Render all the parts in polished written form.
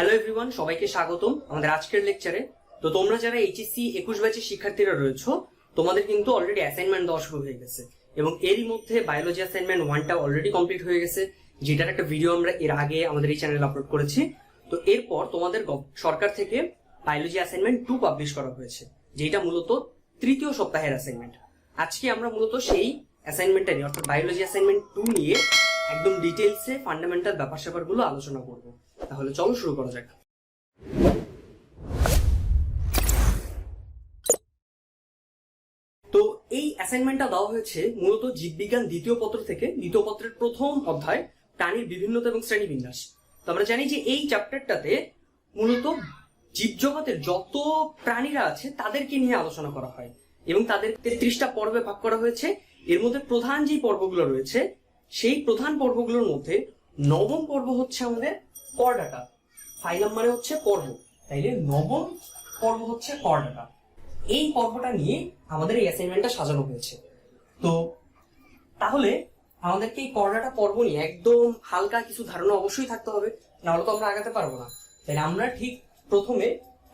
Hello everyone, সবাইকে স্বাগতম আমাদের আজকের লেকচারে। তো তোমরা যারা এইচএসসি 21 ব্যাচের শিক্ষার্থীরা রয়েছো, তোমাদের কিন্তু অলরেডি অ্যাসাইনমেন্ট দেওয়া শুরু হয়ে গেছে এবং এরই মধ্যে বায়োলজি অ্যাসাইনমেন্ট 1টা অলরেডি কমপ্লিট হয়ে গেছে, যেটার একটা ভিডিও আমরা এর আগে আমাদের এই চ্যানেলে আপলোড করেছি। তো এরপর তোমাদের সরকার থেকে বায়োলজি অ্যাসাইনমেন্ট 2 পাবলিশ করা হয়েছে, যেটা মূলত তৃতীয় সপ্তাহের অ্যাসাইনমেন্ট। আজকে আমরা মূলত সেই অ্যাসাইনমেন্টটা নিয়ে, অর্থাৎ বায়োলজি অ্যাসাইনমেন্ট 2 নিয়ে একদম ডিটেলসে ফান্ডামেন্টাল ব্যাপার স্যাপারগুলো আলোচনা করব। তাহলে চলো শুরু করা যাক। তো এই অ্যাসাইনমেন্টটা দেওয়া হয়েছে মূলত জীববিজ্ঞান দ্বিতীয় পত্র থেকে, দ্বিতীয় পত্রের প্রথম অধ্যায় প্রাণীর বিভিন্নতা এবং শ্রেণীবিন্যাস। তো আমরা জানি যে এই চ্যাপ্টারটাতে মূলত জীবজগতের যত প্রাণীরা আছে তাদেরকে নিয়ে আলোচনা করা হয় এবং তাদের 33টা পর্বে ভাগ করা হয়েছে। এর মধ্যে প্রধান যে পর্বগুলো রয়েছে, সেই প্রধান পর্বগুলোর মধ্যে নবম পর্ব হচ্ছে আমাদের করডাটা। ফাইলাম মানে হচ্ছে পর্ব, তাইলে নবম পর্ব হচ্ছে করডাটা। এই পর্বটা নিয়ে আমাদের এই অ্যাসাইনমেন্টটা সাজানো হয়েছে। তো তাহলে আমাদেরকে এই করডাটা পর্ব নিয়ে একদম হালকা কিছু ধারণা অবশ্যই থাকতে হবে, নাহলে তো আমরা আগাতে পারবো না। তাহলে আমরা ঠিক প্রথমে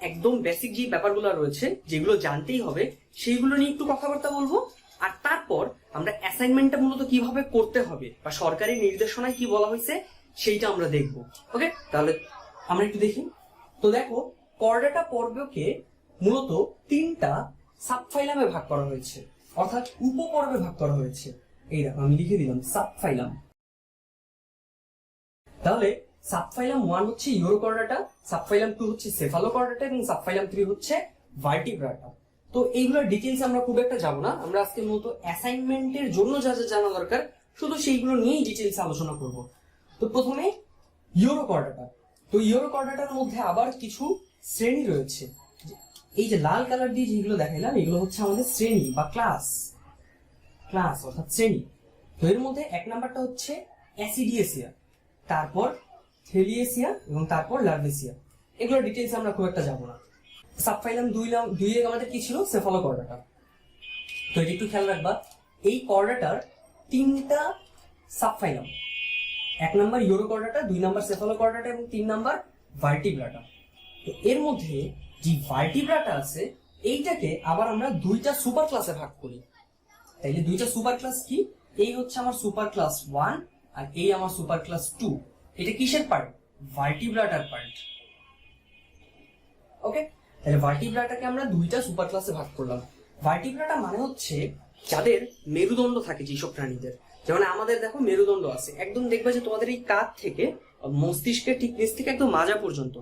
একদম বেসিক যে ব্যাপারগুলো রয়েছে, যেগুলো জানতেই হবে, সেইগুলো নিয়ে একটু কথাবার্তা বলবো। আর তারপর আমরা অ্যাসাইনমেন্টটা মূলত কিভাবে করতে হবে বা সরকারি নির্দেশনায় কি বলা হয়েছে সেইটা আমরা দেখবো। ওকে, তাহলে আমরা একটু দেখি। তো দেখো, করডাটা পর্বকে মূলত 3টা সাবফাইলামে ভাগ করা হয়েছে, অর্থাৎ উপপর্বে ভাগ করা হয়েছে। এই দেখো, আমি লিখে দিলাম সাবফাইলাম। তাহলে সাবফাইলাম 1 হচ্ছে ইউরোকর্ডাটা, সাবফাইলাম 2 হচ্ছে সেফালোকর্ডাটা এবং সাবফাইলাম 3 হচ্ছে ভার্টিব্রাটা। তো এইগুলোর ডিটেইলস আমরা খুব একটা যাবো না, আমরা আজকে মূলত অ্যাসাইনমেন্টের জন্য যা যা জানা দরকার শুধু সেইগুলো নিয়েই ডিটেইলস আলোচনা করব। তো প্রথমে ইউরোকর্ডাটা। তো ইউরোকর্ডাটার মধ্যে আবার কিছু শ্রেণী রয়েছে। এই যে লাল কালার দিয়ে যেগুলো দেখাইলাম, এগুলো হচ্ছে আমাদের শ্রেণী বা ক্লাস অর্থাৎ শ্রেণী। তো এর মধ্যে 1 নাম্বারটা হচ্ছে অ্যাসিডিয়েসিয়া, তারপর থেলিয়েসিয়া এবং তারপর লার্ভেসিয়া। এগুলো ডিটেইলস আমরা খুব একটা যাবো না। সাবফাইলাম 2 এ আমাদের কি ছিল? সেফালোকর্ডাটা। তো এটা একটু খেয়াল রাখবা, এই কর্ডাটার 3টা subphylum. 1 number Urochordata, 2 number Cephalochordata এবং 3 নাম্বার ভার্টিব্রাটা। তো এর মধ্যে যে ভার্টিব্রাটা আছে, এইটাকে আবার আমরা 2টা সুপার ক্লাসে ভাগ করি। তাইলে 2টা সুপার ক্লাস কি? এই হচ্ছে আমার সুপার ক্লাস 1 আর এই আমার সুপার ক্লাস 2। এটা কিসের পার্ট? ভার্টিব্রাটার পার্ট। ওকে, তাহলে ভার্টিব্রাটাকে আমরা 2টা সুপার ক্লাসে ভাগ করলাম। ভার্টিব্রাটা মানে হচ্ছে যাদের মেরুদণ্ড থাকে, যেসব প্রাণীদের, যেমন আমাদের দেখো মেরুদণ্ড আছে, একদম দেখবে যে তোমাদের এই কাঁধ থেকে মস্তিষ্কের ঠিক নিচ থেকে একদম মাজা পর্যন্ত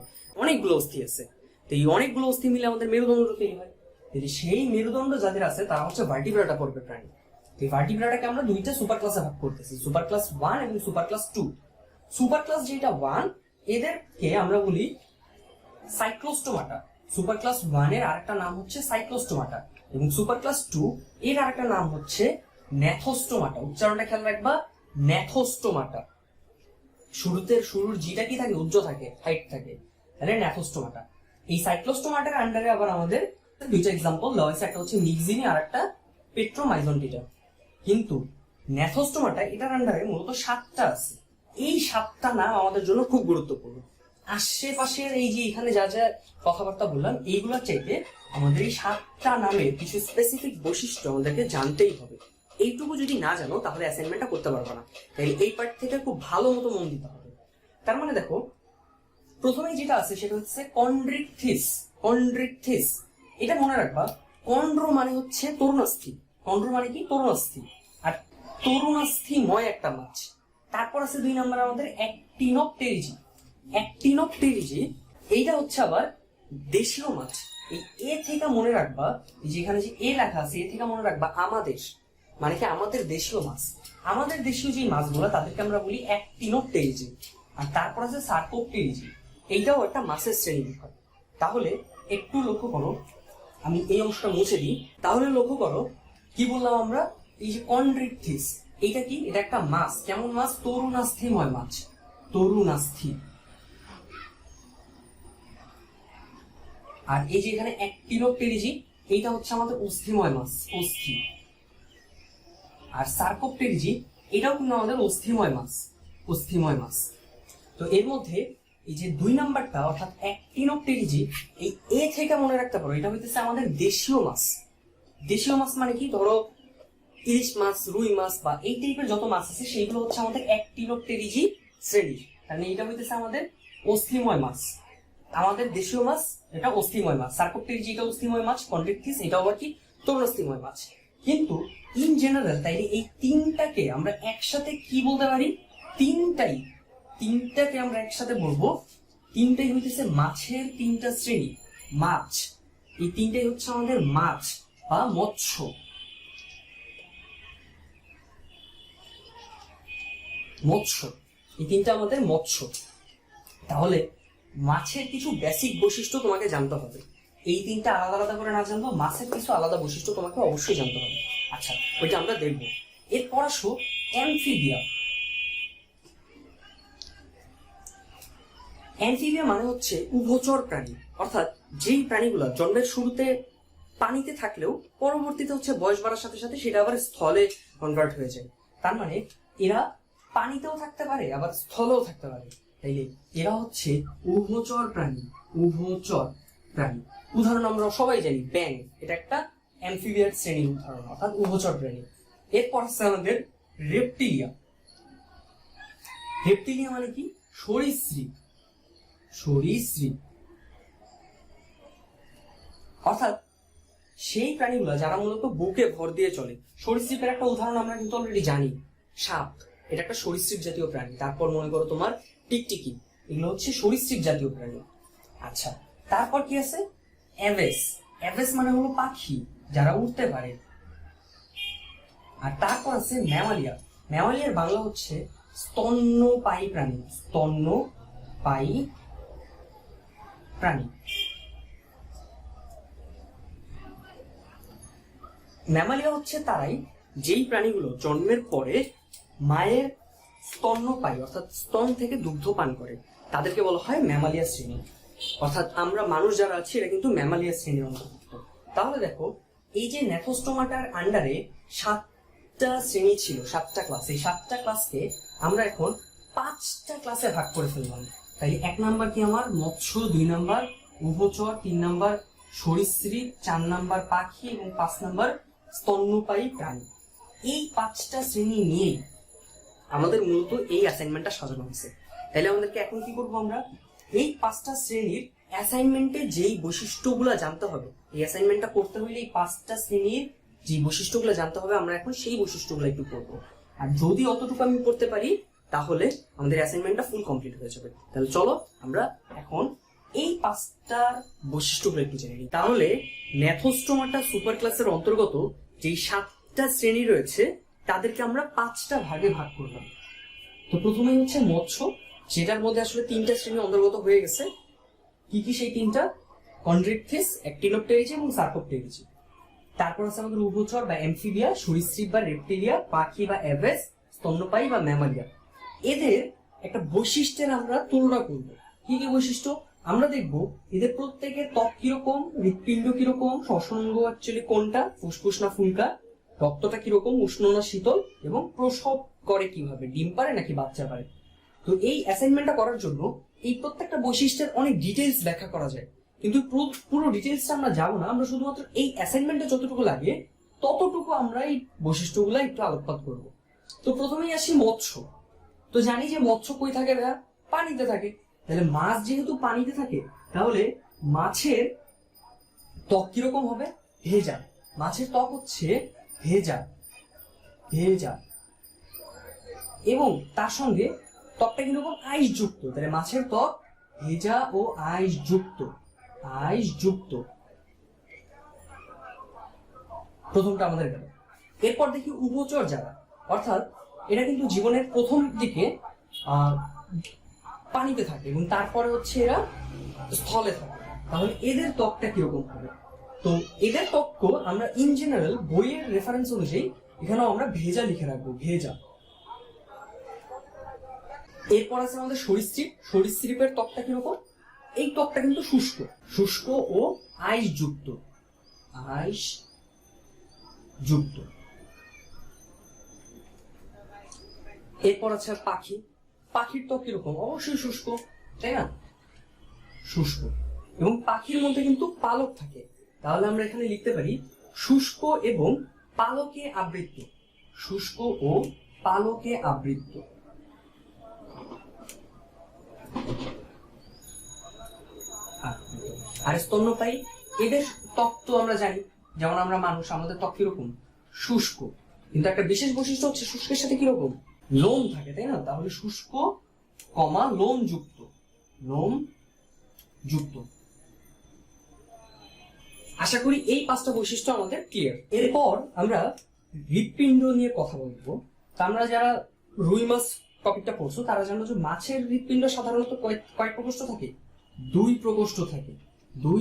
অনেকগুলো অস্থি আছে। তো এই অনেকগুলো অস্থি মিলে আমাদের মেরুদণ্ড তৈরি হয়। সেই মেরুদণ্ড যাদের আছে তারা হচ্ছে ভার্টিব্রাটা পর্বের প্রাণী। এই ভার্টিব্রাটাকে আমরা 2টা সুপার ক্লাসে ভাগ করতেছি, সুপার ক্লাস 1 এবং সুপার ক্লাস 2। সুপার ক্লাস যেটা 1, এদেরকে আমরা বলি সাইক্লোস্টোমাটা। সুপার ক্লাস 1 এর আরেকটা নাম হচ্ছে সাইক্লোস্টোমাটা এবং সুপার ক্লাস 2 এর আরেকটা নাম হচ্ছে ন্যাথোস্টোমাটা। উচ্চারণটা খেয়াল রাখবা, ন্যাথোস্টোমাটা। শুরুর জিটা কি থাকে? উজ্জ্ব থাকে, হাইট থাকে, তাহলে ন্যাথোস্টোমাটা। এই সাইক্লোস্টোমাটার আন্ডারে আবার আমাদের 2টা এক্সাম্পল দেওয়া হয়েছে, একটা হচ্ছে মিক্সিনি আর একটা পেট্রোমাইজন্টিটা। কিন্তু ন্যাথোস্টোমাটা, এটার আন্ডারে মূলত 7টা আছে। এই 7টা নাম আমাদের জন্য খুব গুরুত্বপূর্ণ। আশেপাশের এই যে এখানে যা যা কথাবার্তা বললাম, এইগুলোর চাইতে আমাদের এই 7টা নামের কিছু স্পেসিফিক বৈশিষ্ট্য আমাদেরকে জানতেই হবে। এইটুকু যদি না জানো তাহলে অ্যাসাইনমেন্টটা করতে পারবে না। তাই এই পার্ট থেকে খুব ভালো মতো মন দিতে হবে। তার মানে দেখো, প্রথমেই যেটা আছে সেটা হচ্ছে কন্ড্রিকথিস। এটা মনে রাখবা, কন্ড্রো মানে হচ্ছে তরুণাস্থি। কন্ড্রো মানে কি? তরুণাস্থি। আর তরুণাস্থিময় একটা মাছ। তারপর আছে 2 নাম্বার আমাদের অ্যাক্টিনোপটেরিজি। এইটা হচ্ছে আবার দেশীয় মাছ। এই এ থেকে মনে রাখবা, যেখানে যে এ লেখা আছে, এ থেকে মনে রাখবা আমাদের, মানে কি আমাদের দেশীয় মাছ। আমাদের দেশীয় যে মাছগুলো তাদেরকে আমরা বলি অ্যাক্টিনোপটেরিজি। আর তারপর আছে সার্কোপটেরিজি, এইটাও একটা মাছের শ্রেণী বিষয়। তাহলে একটু লক্ষ্য করো, আমি এই অংশটা মুছে দিই। তাহলে লক্ষ্য করো কি বললাম আমরা, এই যে কন্ড্রিকথিস, এইটা কি? এটা একটা মাছ। কেমন মাছ? তরুণাস্থিময় মাছ, তরুণাস্থি। আর এই যে এখানে অ্যাক্টিনোপটেরিজি, এইটা হচ্ছে আমাদের অস্থিময় মাছ, অস্থি। আর সার্কোপটেরিজি, এটাও কিন্তু আমাদের অস্থিময় মাছ। তো এর মধ্যে এই যে 2 নাম্বারটা অর্থাৎ অ্যাক্টিনোপটেরিজি, এই এ থেকে মনে রাখতে পারো এটা হইতেছে আমাদের দেশীয় মাছ। দেশীয় মাছ মানে কি, ধরো ইলিশ মাছ, রুই মাছ বা এই টাইপের যত মাছ আছে সেইগুলো হচ্ছে আমাদের অ্যাক্টিনোপটেরিজি শ্রেণীর। কারণ এটা হইতেছে আমাদের অস্থিময় মাছ। আমাদের দেশীয় মাছ এটা অস্থিময় মাছ, সার্কোপটেরিজি এটা অস্থিময় মাছ, কন্ড্রিকটিস এটা আবার কি তরুণস্থিময় মাছ। কিন্তু ইন জেনারেল তাইলে এই তিনটাকে আমরা একসাথে কি বলতে পারি, তিনটাকে আমরা একসাথে বলবো তিনটাই হইতেছে মাছের তিনটা শ্রেণী। মাছ, এই তিনটাই হচ্ছে আমাদের মাছ বা মৎস্য। এই তিনটা আমাদের মৎস্য। তাহলে মাছের কিছু বেসিক বৈশিষ্ট্য তোমাকে জানতে হবে। এই তিনটা আলাদা আলাদা করে না জানবো, মাছের কিছু আলাদা বৈশিষ্ট্য তোমাকে অবশ্যই জানতে হবে। আচ্ছা, ওইটা আমরা দেখবো। এরপর আসো অ্যামফিবিয়া। অ্যামফিবিয়া মানে হচ্ছে উভচর প্রাণী, অর্থাৎ যেই প্রাণীগুলো জন্মের শুরুতে পানিতে থাকলেও পরবর্তীতে হচ্ছে বয়স বাড়ার সাথে সাথে সেটা আবার স্থলে কনভার্ট হয়ে যায়। তার মানে এরা পানিতেও থাকতে পারে আবার স্থলেও থাকতে পারে। তাইলে এরা হচ্ছে উভচর প্রাণী। উদাহরণ আমরা সবাই জানি ব্যাঙ, এটা একটা অ্যামফিবিয়ার শ্রেণীর উদাহরণ, অর্থাৎ উভচর প্রাণী। এরপর আছে আমাদের রেপটিলিয়া। রেপটিলিয়া মানে কি, সরীসৃপ। অর্থাৎ সেই প্রাণীগুলো যারা মূলত বুকে ভর দিয়ে চলে। সরীসৃপের একটা উদাহরণ আমরা কিন্তু অলরেডি জানি, সাপ, এটা একটা সরীসৃপ জাতীয় প্রাণী। তারপর মনে করো তোমার টিকটিকি, এগুলো হচ্ছে সরীসৃপ জাতীয় প্রাণী। আচ্ছা, তারপর কি আছে অ্যাভেস। অ্যাভেস মানে হলো পাখি যারা উড়তে পারে। আর তারপর আছে ম্যামালিয়া। ম্যামালিয়ার বাংলা হচ্ছে স্তন্যপায়ী প্রাণী। ম্যামালিয়া হচ্ছে তারাই যেই প্রাণীগুলো জন্মের পরে মায়ের স্তন্যপায়ী অর্থাৎ স্তন থেকে দুগ্ধ পান করে, তাদেরকে বলা হয় ম্যামালিয়া শ্রেণী। অর্থাৎ আমরা মানুষ যারা আছি এটা কিন্তু ম্যামালিয়া শ্রেণীর অন্তর্ভুক্ত। তাহলে দেখো, এই যে ন্যাথোস্টোমাটার আন্ডারে 7টা শ্রেণী ছিল, 7টা ক্লাস। এই 7টা ক্লাসকে আমরা এখন 5টা ক্লাসে ভাগ করে ফেললাম। তাই 1 নাম্বার কি আমার মৎস্য, 2 নাম্বার উভচর, 3 নাম্বার সরীসৃপ, 4 নাম্বার পাখি এবং 5 নাম্বার স্তন্যপায়ী প্রাণী। এই 5টা শ্রেণী নিয়েই আমাদের মূলত এই অ্যাসাইনমেন্টটা সাজানো হয়েছে। তাহলে আমাদেরকে এখন কি করবো, আমরা এই 5টা শ্রেণীর অ্যাসাইনমেন্টে যেই বৈশিষ্ট্যগুলো জানতে হবে, এই অ্যাসাইনমেন্টটা করতে হলে এই 5টা শ্রেণীর যে বৈশিষ্ট্যগুলো জানতে হবে, আমরা এখন সেই বৈশিষ্ট্যগুলো একটু করবো। আর যদি অতটুকু আমি করতে পারি তাহলে আমাদের অ্যাসাইনমেন্টটা ফুল কমপ্লিট হয়ে যাবে। তাহলে চলো আমরা এখন এই 5টার বৈশিষ্ট্যগুলো একটু জেনে নিই। তাহলে ন্যাথোস্টোমাটা সুপার ক্লাসের অন্তর্গত যেই 7টা শ্রেণী রয়েছে তাদেরকে আমরা 5টা ভাগে ভাগ করলাম। তো প্রথমেই হচ্ছে মৎস্য, যেটার মধ্যে আসলে 3টা শ্রেণী অন্তর্গত হয়ে গেছে। কি কি সেই 3টা? কন্ড্রিকটিস, অ্যাক্টিনোপটেরিজি এবং সার্কোপটেরিজি। তারপর আছে আমাদের উভচর বা অ্যামফিবিয়া, সরীসৃপ বা রেপটিলিয়া, পাখি বা অ্যাভেস, স্তন্যপায়ী বা ম্যামালিয়া। এদের একটা বৈশিষ্ট্যের আমরা তুলনা করব। কি কি বৈশিষ্ট্য? আমরা দেখব এদের প্রত্যেকের ত্বক কিরকম, হৃৎপিণ্ড কিরকম, শ্বসনাঙ্গ অ্যাকচুয়ালি কোনটা, ফুসফুস না ফুলকা, রক্তটা কিরকম, উষ্ণ না শীতল, এবং প্রসব করে কিভাবে, ডিম পারে নাকি বাচ্চা পারে। তো এই অ্যাসাইনমেন্টটা করার জন্য এই প্রত্যেকটা বৈশিষ্ট্যের অনেক ডিটেইলস ব্যাখ্যা করা যায়, কিন্তু পুরো ডিটেইলসটা আমরা যাবো না। আমরা শুধুমাত্র এই অ্যাসাইনমেন্টে যতটুকু লাগে ততটুকু আমরা এই বৈশিষ্ট্যগুলো একটু আলোকপাত করব। তো প্রথমেই আসি মৎস্য। তো জানি যে মৎস্য কই থাকে ভাইয়া? পানিতে থাকে। তাহলে মাছ যেহেতু পানিতে থাকে, তাহলে মাছের ত্বক কিরকম হবে? ভেজা। মাছের ত্বক হচ্ছে ভেজা এবং তার সঙ্গে ত্বকটা কিরকম? আইস যুক্ত। তাহলে মাছের ত্বক ভেজা ও আইস যুক্ত। প্রথমটা আমাদের গেল। এরপর দেখি উভচর যারা, অর্থাৎ এরা কিন্তু জীবনের প্রথম দিকে পানিতে থাকে এবং তারপরে হচ্ছে এরা স্থলে থাকে। তাহলে এদের ত্বকটা কিরকম হবে? তো এদের ত্বক আমরা ইন জেনারেল বইয়ের রেফারেন্স অনুযায়ী এখানেও আমরা ভেজা লিখে রাখবো, ভেজা। এরপর আছে আমাদের সরীসৃপের ত্বকটা কিরকম? এই ত্বকটা কিন্তু শুষ্ক ও আইস যুক্ত। এরপর আছে পাখির ত্বক কিরকম? অবশ্যই শুষ্ক। তাই না, শুষ্ক। এবং পাখির মধ্যে কিন্তু পালক থাকে, তাহলে আমরা এখানে লিখতে পারি শুষ্ক এবং পালকে আবৃত। শুষ্ক ও পালকে আবৃত। আর স্তন্যপায়ী, এদের ত্বক তো আমরা জানি, যেমন আমরা মানুষ, আমাদের ত্বক কিরকম, শুষ্ক, কিন্তু একটা বিশেষ বৈশিষ্ট্য হচ্ছে শুষ্কের সাথে কিরকম, লোম থাকে, তাই না? তাহলে শুষ্ক কমা লোম যুক্ত, লোম যুক্ত। আশা করি এই 5টা বৈশিষ্ট্য আমাদের ক্লিয়ার। এরপর আমরা হৃৎপিণ্ড নিয়ে কথা বলবো। তা আমরা যারা রুই মাছ টপিকটা পড়ছো তারা জানো যে মাছের হৃৎপিণ্ড সাধারণত কয়েক প্রকোষ্ঠ থাকে, 2 প্রকোষ্ঠ থাকে, 2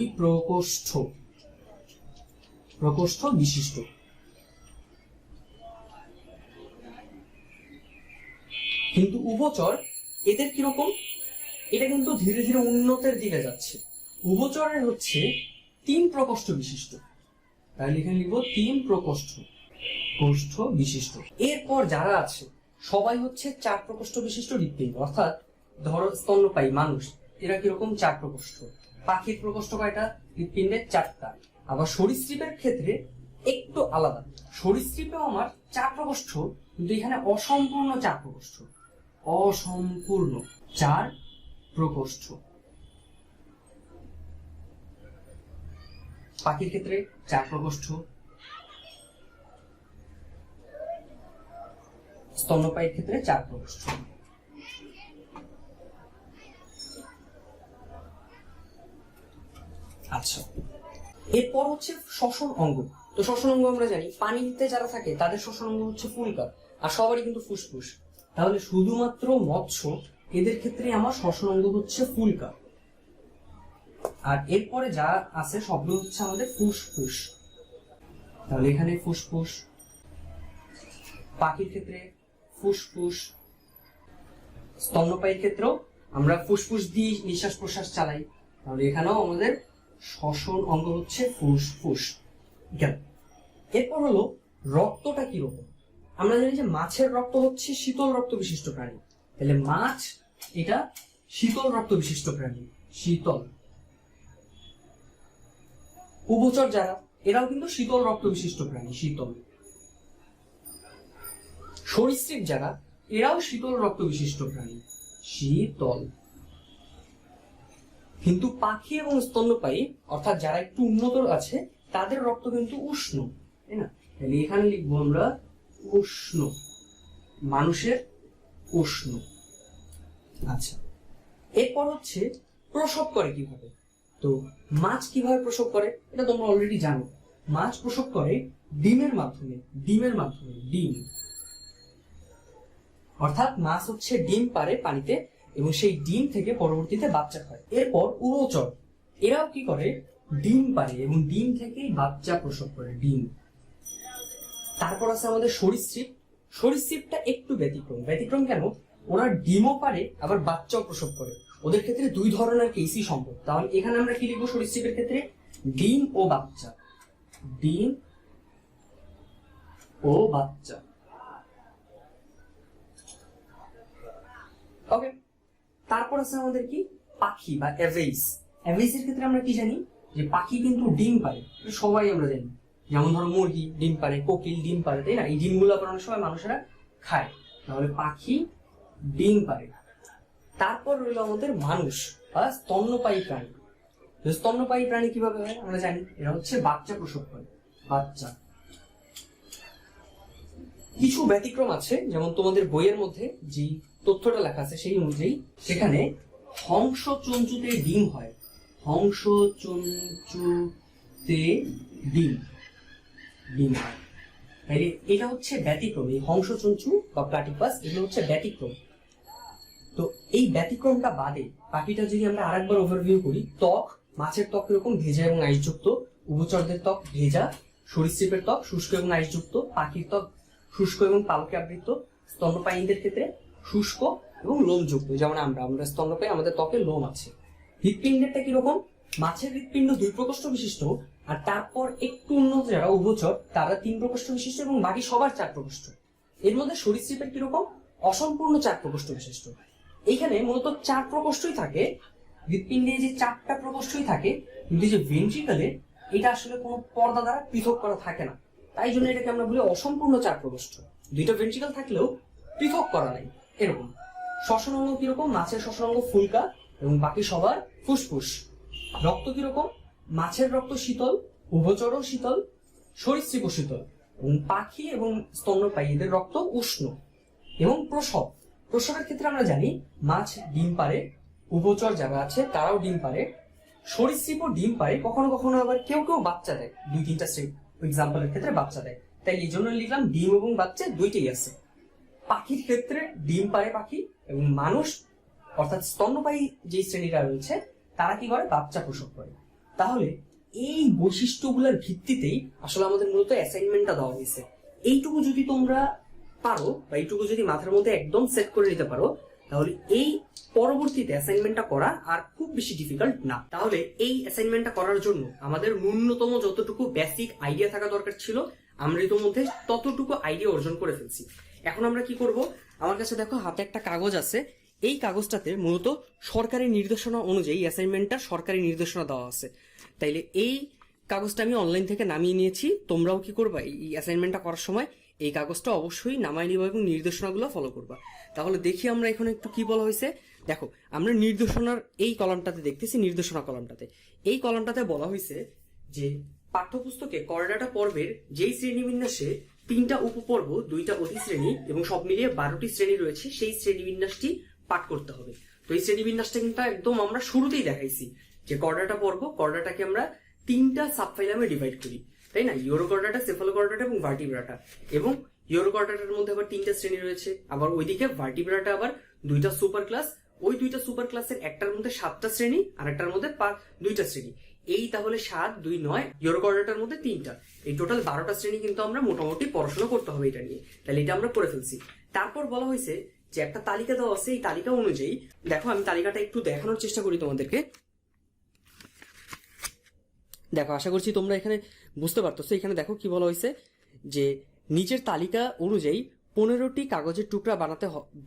প্রকোষ্ঠ বিশিষ্ট। কিন্তু উভচর এদের কিরকম, এটা কিন্তু ধীরে ধীরে উন্নতের দিকে যাচ্ছে। উভচরের হচ্ছে 3 প্রকোষ্ঠ বিশিষ্ট, তাহলে এখানে লিখবো 3 প্রকোষ্ঠ বিশিষ্ট। এরপর যারা আছে সবাই হচ্ছে 4 প্রকোষ্ঠ বিশিষ্ট হৃৎপিণ্ড, অর্থাৎ ধরো স্তন্যপায়ী মানুষ, এরা কিরকম 4 প্রকোষ্ঠ। পাখির প্রকোষ্ঠ কয়টা, হৃৎপিণ্ডের 4টা। আবার সরীসৃপের ক্ষেত্রে একটু আলাদা, সরীসৃপেও আমার 4 প্রকোষ্ঠ, কিন্তু এখানে অসম্পূর্ণ 4 প্রকোষ্ঠ, অসম্পূর্ণ 4 প্রকোষ্ঠ। পাখির ক্ষেত্রে 4 প্রকোষ্ঠ, স্তন্যপায়ীর ক্ষেত্রে 4 প্রকোষ্ঠ। আচ্ছা, এরপর হচ্ছে শ্বসন অঙ্গ। তো শ্বসন অঙ্গ আমরা জানি পানিতে যারা থাকে তাদের শ্বসন অঙ্গ হচ্ছে ফুলকা, আর সবারই কিন্তু ফুসফুস। তাহলে শুধুমাত্র মৎস্য, এদের ক্ষেত্রে আমার শ্বসন অঙ্গ হচ্ছে ফুলকা। আর এরপরে যা আছে সবগুলো হচ্ছে আমাদের ফুসফুস, তাহলে এখানে ফুসফুস। পাখির ক্ষেত্রে ফুসফুস, স্তন্যপায়ীর ক্ষেত্রেও আমরা ফুসফুস দিয়ে নিঃশ্বাস প্রশ্বাস চালাই, তাহলে এখানেও আমাদের শ্বসন অঙ্গ হচ্ছে ফুসফুস। এরপর হলো রক্তটা কিরকম। আমরা জানি যে মাছের রক্ত হচ্ছে শীতল রক্ত বিশিষ্ট প্রাণী, তাহলে মাছ এটা শীতল রক্ত বিশিষ্ট প্রাণী, শীতল। উভচর যারা, এরাও কিন্তু শীতল রক্ত বিশিষ্ট প্রাণী, শীতল। সরীসৃপ যারা, এরাও শীতল রক্ত বিশিষ্ট প্রাণী, শীতল। কিন্তু পাখি এবং স্তন্যপায়ী অর্থাৎ যারা একটু উন্নত আছে তাদের রক্ত কিন্তু উষ্ণ, তাই না? তাহলে এখানে লিখবো আমরা উষ্ণ, মানুষের উষ্ণ। আচ্ছা, এরপর হচ্ছে প্রসব করে কিভাবে। তো মাছ কিভাবে প্রসব করে এটা তোমরা অলরেডি জানো। মাছ প্রসব করে ডিমের মাধ্যমে, ডিম। অর্থাৎ মাছ হচ্ছে ডিম পারে পানিতে, এবং সেই ডিম থেকে পরবর্তীতে বাচ্চা হয়। এরপর উভচর, এরাও কি করে, ডিম পারে এবং ডিম থেকেই বাচ্চা প্রসব করে, ডিম। তারপর আছে আমাদের সরীসৃপ। সরীসৃপটা একটু ব্যতিক্রম কেন, ওরা ডিমও পারে আবার বাচ্চাও প্রসব করে। ওদের ক্ষেত্রে 2 ধরনের কেসই সম্ভব। তাহলে এখানে আমরা কি লিখবো, সরীসৃপের ক্ষেত্রে ডিম ও বাচ্চা, ডিম ও বাচ্চা। ওকে, তারপর আছে আমাদের কি পাখি বা অ্যাভেইস। অ্যাভেইসের ক্ষেত্রে আমরা কি জানি যে পাখি কিন্তু ডিম পারে, সবাই আমরা জানি। যেমন ধরো মুরগি ডিম পারে, কোকিল ডিম পারে, তাই না? এই ডিমগুলো অনেক সময় মানুষেরা খায়, তাহলে পাখি ডিম পারে। তারপর রইল আমাদের মানুষ বা স্তন্যপায়ী প্রাণী। স্তন্যপায়ী প্রাণী কিভাবে হয় আমরা জানি, এরা হচ্ছে বাচ্চা প্রসব করে, বাচ্চা। কিছু ব্যতিক্রম আছে, যেমন তোমাদের বইয়ের মধ্যে যে তথ্যটা লেখা আছে সেই অনুযায়ী সেখানে হংস চঞ্চুতে ডিম হয়, হংস চঞ্চুতে ডিম হয়। তাইলে এটা হচ্ছে ব্যতিক্রম। এই হংস চঞ্চু বা প্লাটিপাস এগুলো হচ্ছে ব্যতিক্রম। তো এই ব্যতিক্রমটা বাদে বাকিটা যদি আমরা আরেকবার ওভারভিউ করি, ত্বক, মাছের ত্বক এরকম ভেজা এবং আইসযুক্ত, উভচরদের ত্বক ভেজা, সরীসৃপের ত্বক শুষ্ক এবং আইসযুক্ত, পাখির ত্বক শুষ্ক এবং পালকে আবৃত, স্তন্যপায়ীদের ক্ষেত্রে শুষ্ক এবং লোমযুক্ত। যেমন আমরা স্তন্যপায়ী, আমাদের ত্বকে লোম আছে। হৃৎপিণ্ডেরটা কিরকম, মাছের হৃৎপিণ্ড 2 প্রকোষ্ঠ বিশিষ্ট, আর তারপর একটু উন্নত যারা উভচর তারা 3 প্রকোষ্ঠ বিশিষ্ট, এবং বাকি সবার 4 প্রকোষ্ঠ। এর মধ্যে সরীসৃপের কিরকম, অসম্পূর্ণ 4 প্রকোষ্ঠ বিশিষ্ট। এইখানে মূলত 4 প্রকোষ্ঠই থাকে, হৃৎপিণ্ডে যে 4টা প্রকোষ্ঠই থাকে, কিন্তু যে ভেন্ট্রিকলে এটা আসলে কোনো পর্দা দ্বারা পৃথক করা থাকে না, তাই জন্য এটাকে আমরা বলি অসম্পূর্ণ 4 প্রকোষ্ঠ। 2টা ভেন্ট্রিকল থাকলেও পৃথক করা নাই এরকম। শ্বসন অঙ্গ কিরকম? মাছের শ্বসন অঙ্গ ফুলকা এবং বাকি সবার ফুসফুস। রক্ত কিরকম? মাছের রক্ত শীতল, উভচর শীতল, সরীসৃপ শীতল, এবং পাখি এবং স্তন্যপায়ী এদের রক্ত উষ্ণ। এবং প্রসবের ক্ষেত্রে আমরা জানি মাছ ডিম পারে, উভচর যারা আছে তারাও ডিম পারে, সরীসৃপও ডিম পারে, কখনো কখনো আবার কেউ কেউ বাচ্চা দেয়, 2-3টা এক্সাম্পলের ক্ষেত্রে বাচ্চা দেয়, তাই এই জন্য লিখলাম ডিম এবং বাচ্চা দুইটাই আছে। পাখির ক্ষেত্রে ডিম পারে পাখি, এবং মানুষ অর্থাৎ স্তন্যপায়ী যে শ্রেণীরা রয়েছে তারা কি করে? বাচ্চা প্রসব করে। তাহলে এই বৈশিষ্ট্যগুলোর ভিত্তিতেই আসলে আমাদের মূলত অ্যাসাইনমেন্টটা দেওয়া হয়েছে। এইটুকু যদি তোমরা পারো বা এইটুকু যদি মাথার মধ্যে একদম সেট করে নিতে পারো, তাহলে এই পরবর্তীতে অ্যাসাইনমেন্টটা করা আর খুব বেশি ডিফিকাল্ট না। তাহলে এই অ্যাসাইনমেন্টটা করার জন্য আমাদের ন্যূনতম যতটুকু বেসিক আইডিয়া থাকা দরকার ছিল আমরা ইতোমধ্যে ততটুকু আইডিয়া অর্জন করে ফেলছি। এখন আমরা কি করব? আমার কাছে দেখো হাতে একটা কাগজ আছে, এই কাগজটাতে মূলত সরকারি নির্দেশনা অনুযায়ী অ্যাসাইনমেন্টটা সরকারি নির্দেশনা দেওয়া আছে। তাইলে এই কাগজটা আমি অনলাইন থেকে নামিয়ে নিয়েছি, তোমরাও কি করবা? এই অ্যাসাইনমেন্টটা করার সময় এই কাগজটা অবশ্যই নামাই নিবা এবং নির্দেশনাগুলো ফলো করবা। তাহলে দেখি আমরা এখানে একটু কি বলা হয়েছে। দেখো, আমরা নির্দেশনার এই কলামটাতে দেখতেছি, নির্দেশনা কলামটাতে এই কলামটাতে বলা হয়েছে যে পাঠ্যপুস্তকে করডাটা পর্বের যেই শ্রেণীবিন্যাসে 3টা উপপর্ব, 2টা অধিশ্রেণী এবং সব মিলিয়ে 12টি শ্রেণী রয়েছে, সেই শ্রেণীবিন্যাসটি পাঠ করতে হবে। তো এই শ্রেণীবিন্যাসটা কিন্তু একদম আমরা শুরুতেই দেখাইছি যে করডাটা পর্ব, করডাটাকে আমরা 3টা সাবফাইলামে ডিভাইড করি, তাই না? ইউরোকর্ডাটা, সেফালোকর্ডাটা এবং ভার্টিব্রাটা। এবং ইউরোকর্ডাটার মধ্যে আবার 3টা শ্রেণী রয়েছে, আবার ওইদিকে ভার্টিব্রাটা আবার 2টা সুপার ক্লাস, ওই 2টা সুপার ক্লাসের একটার মধ্যে 7টা শ্রেণী আর একটার মধ্যে 2টা শ্রেণী। এই তাহলে 7, 2, 9, ইউরোকর্ডাটার মধ্যে 3টা, এই টোটাল 12টা শ্রেণী কিন্তু আমরা মোটামুটি পড়াশোনা করতে হবে এটা নিয়ে। তাহলে এটা আমরা করে ফেলছি। তারপর বলা হয়েছে যে একটা তালিকা দেওয়া আছে, এই তালিকা অনুযায়ী দেখো, আমি তালিকাটা একটু দেখানোর চেষ্টা করি তোমাদেরকে। দেখো, আশা করছি তোমরা এখানে বুঝতে পারতেছো। এখানে দেখো কি বলা হয়েছে যে নিচের তালিকা অনুযায়ী 15টি কাগজের টুকরা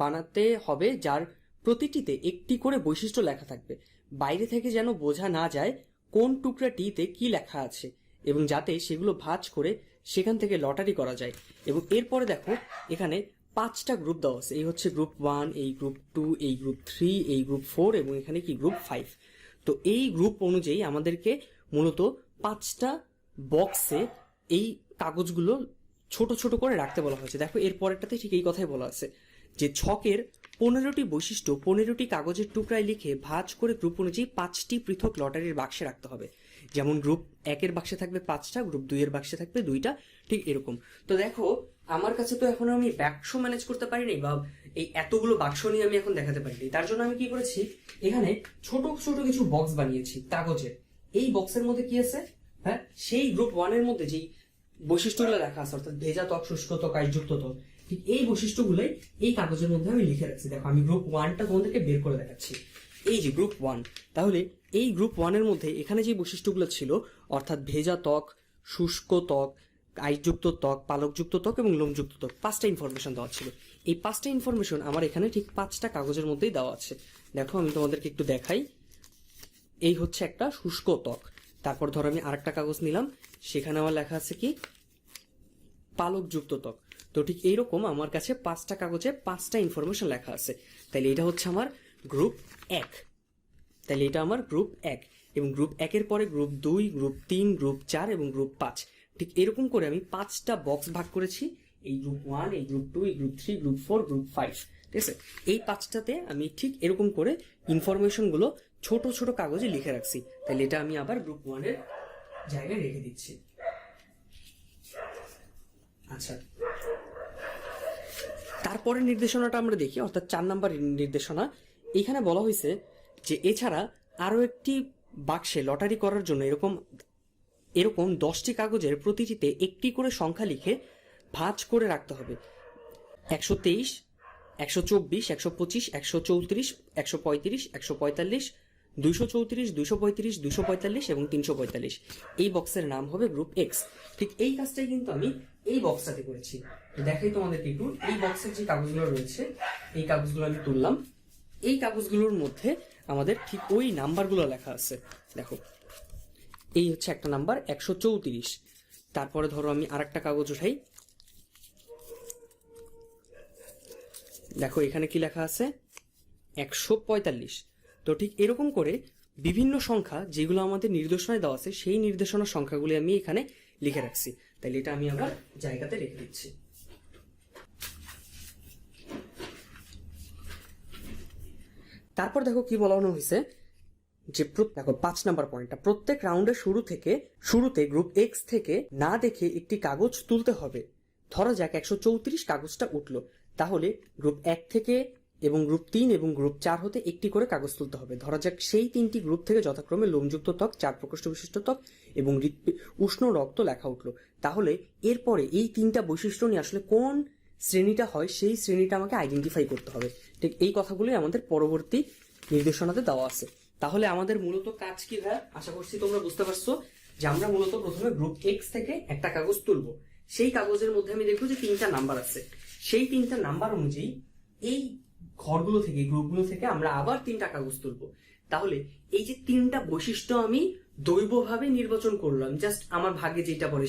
বানাতে হবে, যার প্রতিটিতে একটি করে বৈশিষ্ট্য লেখা থাকবে। বাইরে থেকে যেন বোঝা না যায় কোন টুকরাটিতে কি লেখা আছে, এবং যাতে সেগুলো ভাঁজ করে সেখান থেকে লটারি করা যায়। এবং এরপরে দেখো এখানে 5টা গ্রুপ দেওয়া আছে। এই হচ্ছে গ্রুপ 1, এই গ্রুপ 2, এই গ্রুপ 3, এই গ্রুপ 4 এবং এখানে কি গ্রুপ 5। তো এই গ্রুপ অনুযায়ী আমাদেরকে মূলত 5টা বক্সে এই কাগজগুলো ছোট ছোট করে রাখতে বলা হয়েছে। দেখো এর পরেরটাতে ঠিক এই কথাই বলা আছে যে ছকের 15টি বৈশিষ্ট্য 15টি কাগজের টুকরায় লিখে ভাঁজ করে গ্রুপ অনুযায়ী 5টি পৃথক লটারির বাক্সে রাখতে হবে। যেমন গ্রুপ 1-এর বাক্সে থাকবে 5টা, গ্রুপ 2-এর বাক্সে থাকবে 2টা, ঠিক এরকম। তো দেখো আমার কাছে তো এখন আমি বাক্স ম্যানেজ করতে পারিনি, বা এই এতগুলো বাক্স নিয়ে আমি এখন দেখাতে পারিনি। তার জন্য আমি কি করেছি, এখানে ছোট ছোট কিছু বক্স বানিয়েছি কাগজের। এই বক্সের মধ্যে কি আছে? হ্যাঁ, সেই গ্রুপ 1-এর মধ্যে যেই বৈশিষ্ট্যগুলো লেখা আছে, অর্থাৎ ভেজা ত্বক, শুষ্ক ত্বক, আইসযুক্ত ত্বক, ঠিক এই বৈশিষ্ট্যগুলোই এই কাগজের মধ্যে আমি লিখে রাখছি। দেখো আমি গ্রুপ 1টা তোমাদেরকে বের করে দেখাচ্ছি। এই যে গ্রুপ 1, তাহলে এই গ্রুপ 1-এর মধ্যে এখানে যে বৈশিষ্ট্যগুলো ছিল, অর্থাৎ ভেজা ত্বক, শুষ্ক ত্বক, আইসযুক্ত ত্বক, পালকযুক্ত ত্বক এবং লোমযুক্ত ত্বক, 5টা ইনফরমেশন দেওয়া ছিল। এই 5টা ইনফরমেশন আমার এখানে ঠিক 5টা কাগজের মধ্যেই দেওয়া আছে। দেখো আমি তোমাদেরকে একটু দেখাই। এই হচ্ছে একটা শুষ্ক ত্বক। তারপর ধরো আমি আরেকটা কাগজ নিলাম, সেখানে আমার লেখা আছে কি পালকযুক্ত ত্বক। তো ঠিক এইরকম আমার কাছে 5টা কাগজে 5টা ইনফরমেশন লেখা আছে। তাইলে এটা হচ্ছে আমার গ্রুপ 1। তাইলে এটা আমার গ্রুপ 1, এবং গ্রুপ 1-এর পরে গ্রুপ 2, গ্রুপ 3, গ্রুপ 4 এবং গ্রুপ 5। ঠিক এরকম করে আমি 5টা বক্স ভাগ করেছি। এই গ্রুপ 1, এই গ্রুপ 2, এই গ্রুপ 3, গ্রুপ 4, গ্রুপ 5, ঠিক আছে? এই 5টাতে আমি ঠিক এরকম করে ইনফরমেশনগুলো ছোট ছোট কাগজে লিখে রাখছি। তাহলে এটা আমি আবার গ্রুপ 1-এর জায়গায় রেখে দিচ্ছি। আচ্ছা, তারপরে নির্দেশনাটা আমরা দেখি, অর্থাৎ 4 নাম্বার নির্দেশনা। এখানে বলা হয়েছে যে এছাড়া আরো একটি বাক্সে লটারি করার জন্য এরকম 10টি কাগজের প্রতিটিতে একটি করে সংখ্যা লিখে ভাঁজ করে রাখতে হবে। 123, 124, 125, 134, 135, 145, 234, 235, 245 এবং 345। এই বক্সের নাম হবে গ্রুপ এক্স। ঠিক এই কাজটাই কিন্তু আমি এই বক্সটাতে করেছি। দেখাই তোমাদেরকে একটু। এই বক্সের যে কাগজগুলো রয়েছে, এই কাগজগুলো আমি তুললাম। এই কাগজগুলোর মধ্যে আমাদের ঠিক ওই নাম্বারগুলো লেখা আছে। দেখো, এই হচ্ছে একটা নাম্বার 134। তারপরে ধরো আমি আরেকটা কাগজ উঠাই, দেখো এখানে কি লেখা আছে 145। তো ঠিক এরকম করে বিভিন্ন সংখ্যা যেগুলো আমাদের নির্দেশনায় দেওয়া আছে সেই নির্দেশনার সংখ্যাগুলি আমি এখানে লিখে রাখছি। তাহলে এটা আমি আবার জায়গাতে রেখে দিচ্ছি। তারপর দেখো কি বলানো হয়েছে যে দেখো 5 নাম্বার পয়েন্টটা, প্রত্যেক রাউন্ডের শুরুতে গ্রুপ এক্স থেকে না দেখে একটি কাগজ তুলতে হবে। ধরা যাক 134 কাগজটা উঠলো, তাহলে গ্রুপ 1 থেকে এবং গ্রুপ 3 এবং গ্রুপ 4 হতে একটি করে কাগজ তুলতে হবে। ধরা যাক সেই 3টি গ্রুপ থেকে যথাক্রমে লোমযুক্ত ত্বক, 4 প্রকোষ্ঠ বিশিষ্ট ত্বক এবং উষ্ণ রক্ত লেখা উঠলো। তাহলে এরপরে এই 3টা বৈশিষ্ট্য নিয়ে আসলে কোন শ্রেণীটা হয় সেই শ্রেণীটা আমাকে আইডেন্টিফাই করতে হবে। ঠিক এই কথাগুলোই আমাদের পরবর্তী নির্দেশনাতে দেওয়া আছে। তাহলে আমাদের মূলত কাজ কি ভাই, আশা করছি তোমরা বুঝতে পারছো যে আমরা মূলত প্রথমে গ্রুপ এক্স থেকে একটা কাগজ তুলবো। সেই কাগজের মধ্যে আমি দেখবো যে 3টা নাম্বার আছে, সেই 3টা নাম্বার অনুযায়ী এই ঘরগুলো থেকে, গ্রুপগুলো থেকে আমরা আবার 3টা কাগজ তুলবো। তাহলে এই যে 3টা বৈশিষ্ট্য আমি দৈবভাবে নির্বাচন করলাম, জাস্ট আমার ভাগ্যে যেটা পড়ে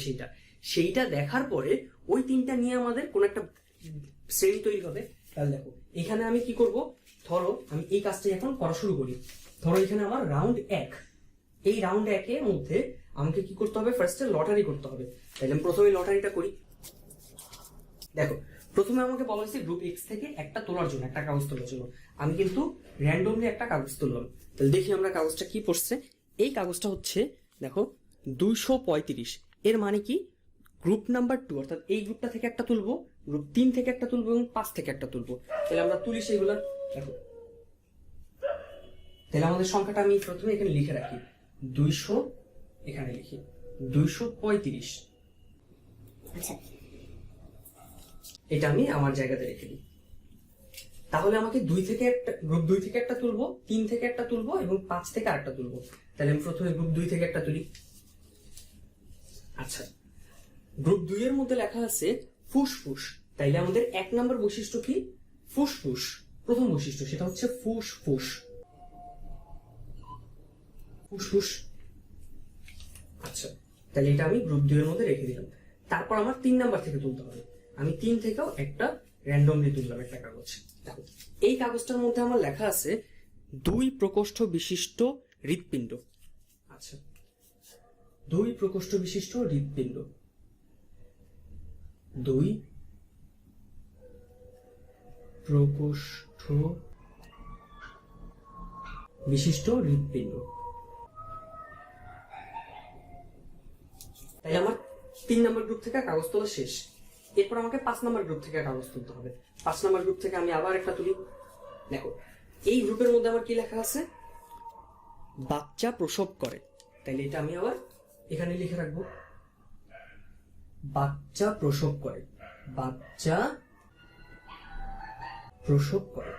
সেইটা দেখার পরে ওই 3টা নিয়ে আমাদের কোন একটা শ্রেণী তৈরি হবে। তাহলে দেখো এখানে আমি কি করব, ধরো আমি এই কাজটা এখন করা শুরু করি। ধরো এখানে আমার রাউন্ড 1, এই রাউন্ড 1 এর মধ্যে আমাকে কি করতে হবে, ফার্স্টে লটারি করতে হবে। তাহলে আমি প্রথমে লটারিটা করি। দেখো প্রথমে আমাকে বলা হয়েছে গ্রুপ এক্স থেকে একটা তোলার জন্য, একটা কাগজ তোলার জন্য। আমি কিন্তু র্যান্ডমলি একটা কাগজ তুললাম। তাহলে দেখি আমরা কাগজটা কি পড়ছে। এই কাগজটা হচ্ছে দেখো 235। এর মানে কি, গ্রুপ নাম্বার 2 অর্থাৎ এই গ্রুপটা থেকে একটা তুলবো, গ্রুপ 3 থেকে একটা তুলবো এবং 5 থেকে একটা তুলবো। তাহলে আমরা তুলি সেইগুলা। দেখো তাহলে আমাদের সংখ্যাটা আমি প্রথমে এখানে লিখে রাখি 200, এখানে লিখি 235। আচ্ছা, এটা আমি আমার জায়গাতে রেখে দিই। তাহলে আমাকে গ্রুপ 2 থেকে একটা তুলবো, 3 থেকে একটা তুলবো এবং 5 থেকে আরেকটা তুলবো। তাহলে আমি প্রথমে গ্রুপ 2 থেকে একটা তুলি। আচ্ছা, গ্রুপ 2 এর মধ্যে লেখা আছে ফুসফুস। তাইলে আমাদের 1 নম্বর বৈশিষ্ট্য কি, ফুসফুস। প্রথম বৈশিষ্ট্য সেটা হচ্ছে ফুসফুস। ফুসফুস। আচ্ছা, তাহলে এটা আমি গ্রুপ 2 এর মধ্যে রেখে দিলাম। তারপর আমার 3 নাম্বার থেকে তুলতে হবে। আমি 3 থেকেও একটা র্যান্ডমলি তুললাম একটা কাগজ। দেখো এই কাগজটার মধ্যে আমার লেখা আছে 2 প্রকোষ্ঠ বিশিষ্ট হৃৎপিণ্ড। আচ্ছা, 2 প্রকোষ্ঠ বিশিষ্ট হৃৎপিণ্ড, 2 প্রকোষ্ঠ বিশিষ্ট হৃৎপিণ্ড। তাই আমার 3 নম্বর গ্রুপ থেকে কাগজ তোলা শেষ। এরপর আমাকে 5 নম্বর গ্রুপ থেকে কাগজ তুলতে হবে। 5 নম্বর গ্রুপ থেকে আমি আবার একটা তুলি। দেখো এই গ্রুপের মধ্যে আমার কি লেখা আছে, বাচ্চা প্রসব করে। তাইলে এটা আমি আবার এখানে লিখে রাখবো, বাচ্চা প্রসব করে, বাচ্চা প্রসব করে।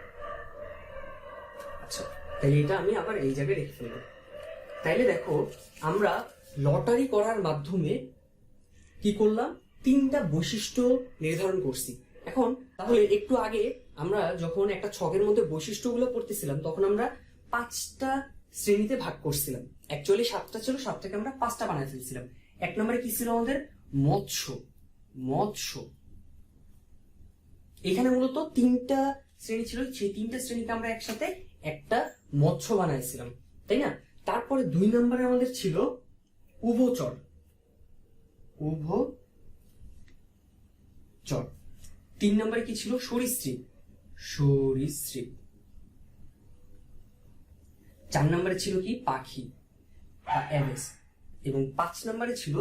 আচ্ছা, তাইলে এটা আমি আবার এই জায়গায় রেখে ফেলবো। তাইলে দেখো আমরা লটারি করার মাধ্যমে কি করলাম, 3টা বৈশিষ্ট্য নির্ধারণ করছি। এখন তাহলে একটু আগে আমরা যখন একটা ছকের মধ্যে বৈশিষ্ট্যগুলো পড়তেছিলাম তখন আমরা 5টা শ্রেণীতে ভাগ করছিলাম। অ্যাকচুয়ালি 7টা ছিল, 7টাকে আমরা 5টা বানায় ফেলছিলাম। 1 নম্বরে কি ছিল আমাদের, মৎস্য। মৎস্য এখানে মূলত 3টা শ্রেণী ছিল, সেই 3টা শ্রেণীকে আমরা একসাথে একটা মৎস্য বানাইছিলাম, তাই না? তারপরে 2 নম্বরে আমাদের ছিল উভচর। উভচর। 3 নম্বরে কি ছিল, সরীসৃপ। সরীসৃপ। 4 নম্বরে ছিল কি, পাখি বা অ্যাবেস। এবং 5 নম্বরে ছিল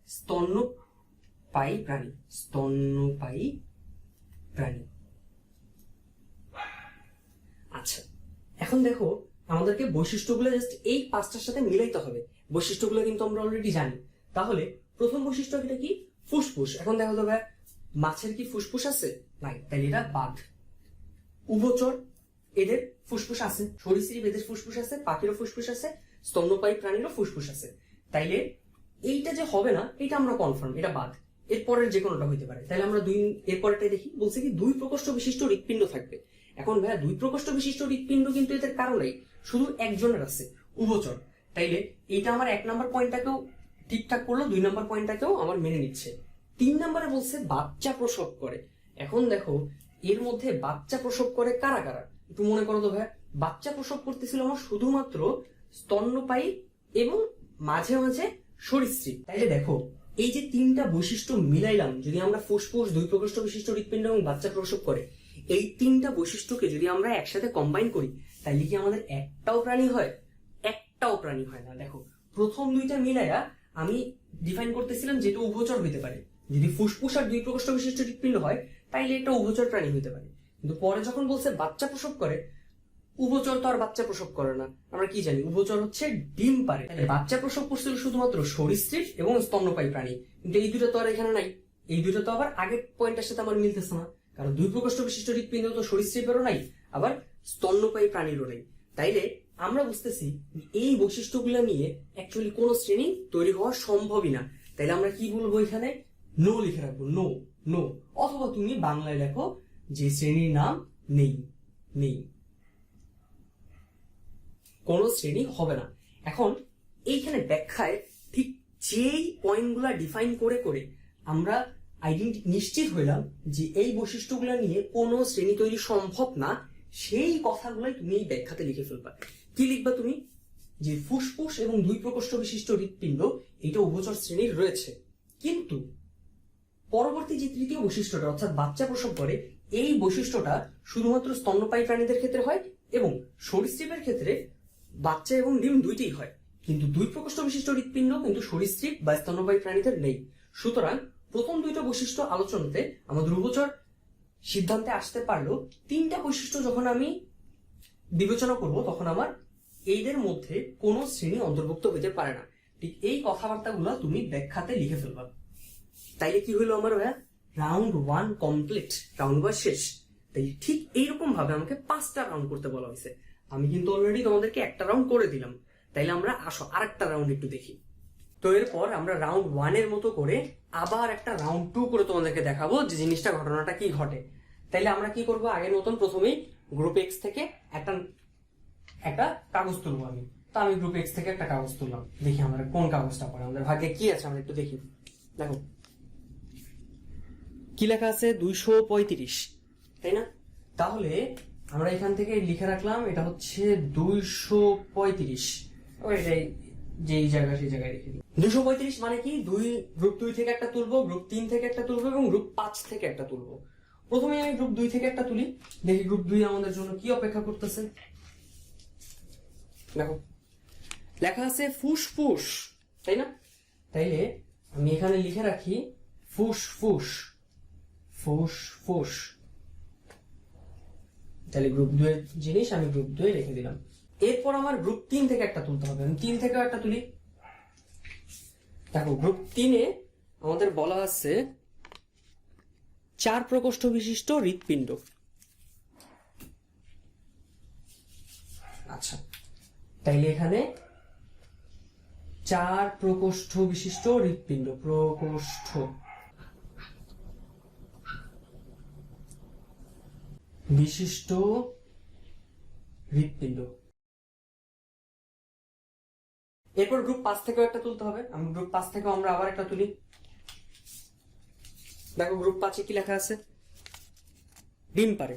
স্তন্যপায়ী প্রাণী। স্তন্যপায়ী প্রাণী। আচ্ছা, এখন দেখো আমাদেরকে বৈশিষ্ট্যগুলো জাস্ট এই 5টার সাথে মিলাইতে হবে। বৈশিষ্ট্যগুলো কিন্তু আমরা অলরেডি জানি। তাহলে প্রথম বৈশিষ্ট্য এটা কি, ফুসফুস। এখন দেখো তো ভাই, মাছের কি ফুসফুস আছে? নাই, তাহলে এটা বাঘ। উভচর, এদের ফুসফুস আছে। সরীসৃপ, এদের ফুসফুস আছে। পাখিরও ফুসফুস আছে। স্তন্যপায়ী প্রাণীরও ফুসফুস আছে। তাইলে এইটা যে হবে না, এটা আমরা কনফার্ম, এটা বাঘ। এরপরের যে কোনোটা হইতে পারে। তাহলে আমরা এরপরটাই দেখি, বলছে কি 2 প্রকোষ্ঠ বিশিষ্ট হৃৎপিণ্ড থাকবে। এখন ভাইয়া দুই প্রকোষ্ঠ বিশিষ্ট হৃৎপিণ্ড কিন্তু এদের কারণেই শুধু একজনের আছে, উভচর। তাইলে এইটা আমার 1 নম্বর পয়েন্টটাকেও ঠিকঠাক করলো, 2 নম্বর পয়েন্টটাকেও আমার মেনে নিচ্ছে। 3 নম্বরে বলছে বাচ্চা প্রসব করে। এখন দেখো এর মধ্যে বাচ্চা প্রসব করে কারা কারা, একটু মনে করো তো ভাইয়া। বাচ্চা প্রসব করতেছিল আমার শুধুমাত্র স্তন্যপায়ী এবং মাঝে মাঝে সরীসৃপ। তাইলে দেখো এই যে 3টা বৈশিষ্ট্য মিলাইলাম, যদি আমরা ফুসফুস, দুই প্রকোষ্ঠ বিশিষ্ট হৃৎপিণ্ড এবং বাচ্চা প্রসব করে, এই 3টা বৈশিষ্ট্যকে যদি আমরা একসাথে কম্বাইন করি, তাইলে কি আমাদের একটাও প্রাণী হয়? একটাও প্রাণী হয় না। দেখো প্রথম 2টা মিলাইয়া আমি ডিফাইন করতেছিলাম যেটা উভচর হইতে পারে। যদি ফুসফুস আর দুই প্রকোষ্ঠ বিশিষ্ট হৃৎপিণ্ড হয় তাইলে এটা উভচর প্রাণী হইতে পারে। কিন্তু পরে যখন বলছে বাচ্চা প্রসব করে, উভচর তো আর বাচ্চা প্রসব করে না। আমরা কি জানি উভচর হচ্ছে ডিম পারে। বাচ্চা প্রসব করছিল শুধুমাত্র সরীসৃপ এবং স্তন্যপায়ী প্রাণী, কিন্তু এই দুটো তো আর এখানে নাই। এই দুটো তো আবার আগের পয়েন্টের সাথে আমার মিলতেছে না, কারণ দুই প্রকোষ্ঠ বিশিষ্ট হৃৎপিণ্ড তো সরীসৃপেরও নাই, আবার স্তন্যপায়ী প্রাণীরও নেই। তাইলে আমরা বুঝতেছি এই বৈশিষ্ট্যগুলো নিয়ে অ্যাকচুয়ালি কোন শ্রেণী তৈরি হওয়া সম্ভবই না। তাইলে আমরা কি বলবো, এখানে নো লিখে রাখবো, নো নো। অথবা তুমি বাংলায় লেখো যে শ্রেণীর নাম নেই, নেই, কোন শ্রেণী হবে না। এখন এইখানে ব্যাখ্যায় ঠিক যেই পয়েন্টগুলা ডিফাইন করে করে আমরা নিশ্চিত হইলাম যে এই বৈশিষ্ট্যগুলা নিয়ে কোনো শ্রেণী তৈরি সম্ভব না, সেই কথাগুলাই তুমি এই ব্যাখ্যাতে লিখে ফেলবা। কি লিখবা তুমি? যে ফুসফুস এবং দুই প্রকোষ্ঠ বিশিষ্ট হৃৎপিণ্ড এটা উভচর শ্রেণীর রয়েছে, কিন্তু পরবর্তী যে 3য় বৈশিষ্ট্যটা অর্থাৎ বাচ্চা প্রসব করে, এই বৈশিষ্ট্যটা শুধুমাত্র স্তন্যপায়ী প্রাণীদের ক্ষেত্রে হয় এবং সরীসৃপের ক্ষেত্রে বাচ্চা এবং ডিম দুইটি হয়, কিন্তু দুই প্রকোষ্ঠ বিশিষ্ট হৃৎপিণ্ড কিন্তু সরীসৃপ বা স্তন্যপায়ী প্রাণীদের নেই। সুতরাং প্রথম 2টা বৈশিষ্ট্য আলোচনাতে আমাদের উভচর সিদ্ধান্তে আসতে পারলো। 3টা বৈশিষ্ট্য যখন আমি বিবেচনা করব তখন আমার এইদের মধ্যে কোনো শ্রেণী অন্তর্ভুক্ত হতে পারে না। ঠিক এই কথাবার্তাগুলো তুমি ব্যাখ্যাতে লিখে ফেলবা। তাইলে কি হলো আমার ভাইয়া, রাউন্ড 1 কমপ্লিট, রাউন্ড 1 শেষ। তাই ঠিক এইরকম ভাবে আমাকে 5টা রাউন্ড করতে বলা হয়েছে। আমি কিন্তু অলরেডি তোমাদেরকে একটা রাউন্ড করে দিলাম। তাইলে আমরা আসো আরেকটা রাউন্ড একটু দেখি। তো এরপর আমরা রাউন্ড 1 এর মতো করে আবার একটা রাউন্ড 2 করে তোমাদেরকে দেখাবো যে জিনিসটা, ঘটনাটা কি ঘটে। তাইলে আমরা কি করবো, আগের মতন প্রথমেই গ্রুপ এক্স থেকে একটা কাগজ তুলবো আমি। তো আমি গ্রুপ এক্স থেকে একটা কাগজ তুললাম, দেখি আমরা কোন কাগজটা পড়ে, আমাদের ভাগ্যে কি আছে আমরা একটু দেখি। দেখো কি লেখা আছে, 235, তাই না? তাহলে আমরা এখান থেকে লিখে রাখলাম এটা হচ্ছে 235, ওইটাই যেই জায়গা সেই জায়গায় রেখে দিই। 235 মানে কি, গ্রুপ 2 থেকে একটা তুলবো, গ্রুপ 3 থেকে একটা তুলবো এবং গ্রুপ 5 থেকে একটা তুলবো। প্রথমে আমি গ্রুপ 2 থেকে একটা তুলি, দেখি গ্রুপ 2 আমাদের জন্য কি অপেক্ষা করতেছে। দেখো লেখা আছে ফুসফুস, তাই না? তাইলে আমি এখানে লিখে রাখি ফুসফুস, ফুসফুস। তাহলে গ্রুপ 2 এর জিনিস আমি গ্রুপ 2 এ রেখে দিলাম। এরপর আমার গ্রুপ 3 থেকে একটা তুলতে হবে, আমি 3 থেকেও একটা তুলি। দেখো গ্রুপ 3 এ আমাদের বলা আছে 4 প্রকোষ্ঠ বিশিষ্ট হৃৎপিণ্ড। আচ্ছা, তাইলে এখানে 4 প্রকোষ্ঠ বিশিষ্ট হৃৎপিণ্ড, প্রকোষ্ঠ বিশিষ্ট হৃৎপিণ্ড। এরপর গ্রুপ 5 থেকেও একটা তুলতে হবে, আমি গ্রুপ 5 থেকেও আমরা আবার একটা তুলি। দেখো গ্রুপ 5 এ কি লেখা আছে, ডিম পারে।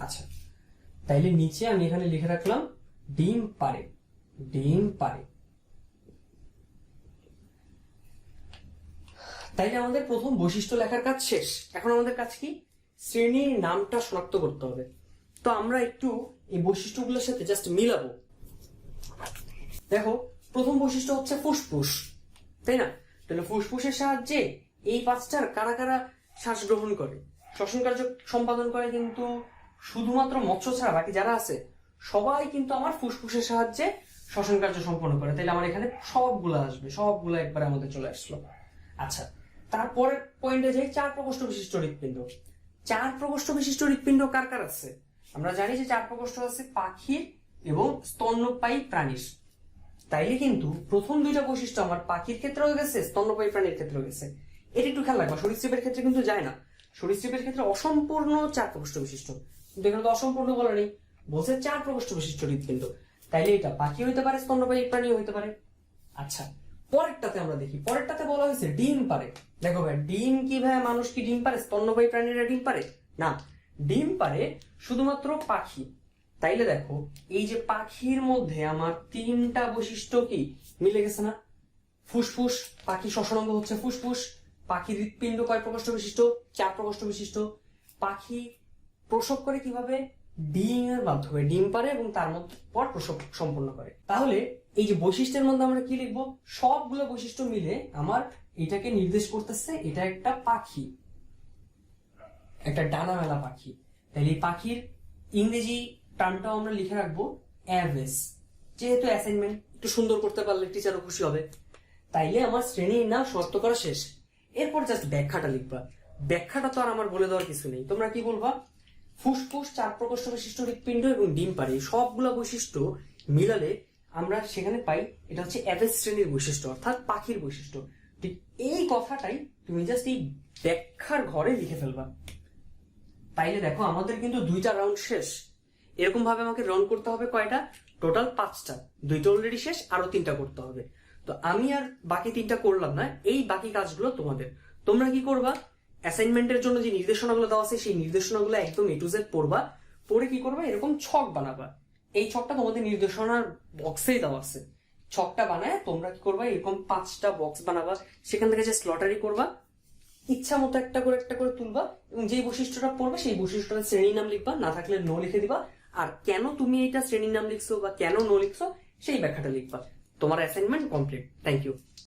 আচ্ছা, তাইলে নিচে আমি এখানে লিখে রাখলাম ডিম পারে, ডিম পারে। তাইলে আমাদের প্রথম বৈশিষ্ট্য লেখার কাজ শেষ। এখন আমাদের কাজ কি, শ্রেণীর নামটা শনাক্ত করতে হবে। তো আমরা একটু এই বৈশিষ্ট্যগুলোর সাথে জাস্ট মিলাবো। দেখো প্রথম বৈশিষ্ট্য হচ্ছে ফুসফুস, তাই না? তাহলে ফুসফুসের সাহায্যে এই 5টার কারা কারা শ্বাস গ্রহণ করে, শ্বসন কার্য সম্পাদন করে, কিন্তু শুধুমাত্র মৎস্য ছাড়া বাকি যারা আছে সবাই কিন্তু আমার ফুসফুসের সাহায্যে শ্বসন কার্য সম্পন্ন করে। তাইলে আমার এখানে সবগুলো আসবে, সবগুলো একবারে আমাদের চলে আসলো। আচ্ছা, তারপরের পয়েন্টে যাই, 4 প্রকোষ্ঠ বিশিষ্ট হৃৎপিণ্ড। 4 প্রকোষ্ঠ বিশিষ্ট হৃৎপিণ্ড কার কার আছে? আমরা জানি যে 4 প্রকোষ্ঠ আছে পাখির এবং স্তন্যপায়ী প্রাণীর। তাইলে কিন্তু প্রথম 2টা বৈশিষ্ট্য আমার পাখির ক্ষেত্রেও গেছে, স্তন্যপায়ী প্রাণীর ক্ষেত্রেও গেছে। এটা একটু খেয়াল রাখবা, সরীসৃপের ক্ষেত্রে কিন্তু যায় না। সরীসৃপের ক্ষেত্রে অসম্পূর্ণ 4 প্রকোষ্ঠ বিশিষ্ট, কিন্তু এখানে তো অসম্পূর্ণ বলা নেই, বলছে 4 প্রকোষ্ঠ বিশিষ্ট হৃৎপিণ্ড। তাইলে এটা পাখি হইতে পারে, স্তন্যপায়ী প্রাণীও হইতে পারে। আচ্ছা, পরেরটাতে আমরা দেখি, পরেরটাতে বলা হয়েছে ডিম পারে। দেখো ভাই, ডিম কি ভাই, মানুষ কি ডিম পারে? স্তন্যপায়ী প্রাণীরা ডিম পারে না, ডিম পারে শুধুমাত্র পাখি। তাইলে দেখো, এই যে পাখির মধ্যে আমার 3টা বৈশিষ্ট্য কি মিলে গেছে না? ফুসফুস, পাখি শ্বসনাঙ্গ হচ্ছে ফুসফুস। পাখির হৃৎপিণ্ড কয় প্রকোষ্ঠ বিশিষ্ট? 4 প্রকোষ্ঠ বিশিষ্ট। পাখি প্রসব করে কিভাবে? ডিমের মাধ্যমে, ডিম পারে এবং তার মধ্যে পর প্রসব সম্পন্ন করে। তাহলে এই যে বৈশিষ্ট্যের মধ্যে আমরা কি লিখবো? সবগুলো বৈশিষ্ট্য মিলে আমার এটাকে নির্দেশ করতেছে এটা একটা পাখি, একটা ডানা মেলা পাখি। তাহলে এই পাখির ইংরেজি টার্মটাও আমরা লিখে রাখবো অ্যাভেস। যেহেতু অ্যাসাইনমেন্ট একটু সুন্দর করতে পারলে টিচারও খুশি হবে। তাইলে আমার শ্রেণীর নাম শর্ত করা শেষ। এরপর জাস্ট ব্যাখ্যাটা লিখবা। ব্যাখ্যাটা তো আর আমার বলে দেওয়ার কিছু নেই, তোমরা কি বলবা? ফুসফুস, 4 প্রকোষ্ঠ বিশিষ্ট হৃৎপিণ্ড এবং ডিম পারে, সবগুলা বৈশিষ্ট্য মিলালে আমরা সেখানে পাই এটা হচ্ছে অ্যাভেস শ্রেণীর বৈশিষ্ট্য, অর্থাৎ পাখির বৈশিষ্ট্য। ঠিক এই কথাটাই তুমি জাস্ট এই ব্যাখ্যার ঘরে লিখে ফেলবা। তাইলে দেখো, আমাদের কিন্তু 2টা রাউন্ড শেষ। এরকম ভাবে আমাকে রাউন্ড করতে হবে কয়টা? টোটাল 5টা। 2টা অলরেডি শেষ, আরো 3টা করতে হবে। তো আমি আর বাকি 3টা করলাম না, এই বাকি কাজগুলো তোমাদের। তোমরা কি করবা? অ্যাসাইনমেন্টের জন্য যে নির্দেশনাগুলো দেওয়া আছে সেই নির্দেশনাগুলো একদম A to Z পড়বা। পড়ে কি করবা? এরকম ছক বানাবা। এই ছকটা তোমাদের নির্দেশনার বক্সেই দেওয়া আছে। ছকটা বানায় তোমরা কি করবা? এরকম 5টা বক্স বানাবা, সেখান থেকে যে লটারি করবা, ইচ্ছা মতো একটা করে তুলবা এবং যে বৈশিষ্ট্যটা পড়বে সেই বৈশিষ্ট্যটা শ্রেণীর নাম লিখবা, না থাকলে নো লিখে দিবা। আর কেন তুমি এটা শ্রেণীর নাম লিখছো বা কেন নো লিখছো সেই ব্যাখ্যাটা লিখবা। তোমার অ্যাসাইনমেন্ট কমপ্লিট। Thank you.